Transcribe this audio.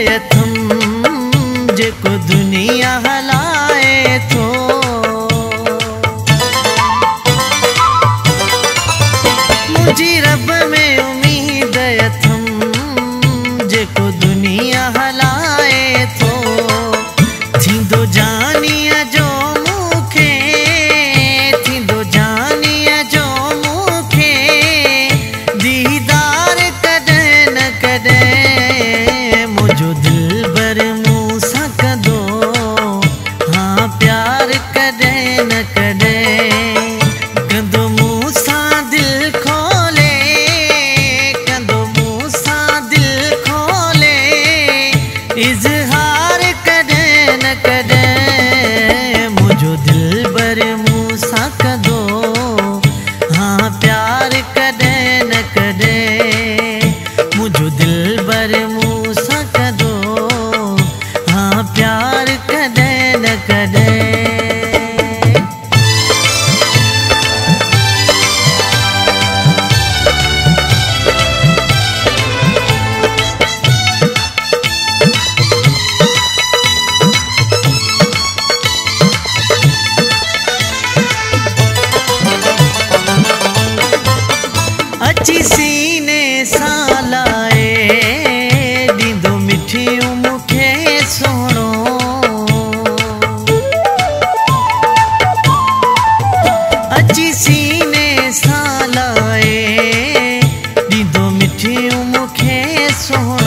अथम जेको दुनिया हलाए थो। मुझी रब में उम्मीद अथम जेको दुनिया हलाए थो। थींदो जानीअ जो मूंखे, थींदो जानीअ जो मूंखे दीदार कॾहिं न कॾहिं। मुंहिंजो दिलबर मूं सां कंदो हाँ प्यार कॾहिं न कॾहिं। कंदो मूं सां दिल खोले, कंदो मूं सां दिल खोले इज़हार कॾहिं न कॾहिं। मुंहिंजो दिलबर मूं सां कंदो हाँ प्यार कॾहिं न कॾहिं। मुंहिंजो दिलबर मूं सां कंदो हाँ प्यार कॾहिं न कॾहिं। अची सीने सां लाए ॾींदो मिठियूं मूंखे सोणो। अची सीने सां लाए ॾींदो मिठियूं मूंखे सोणो।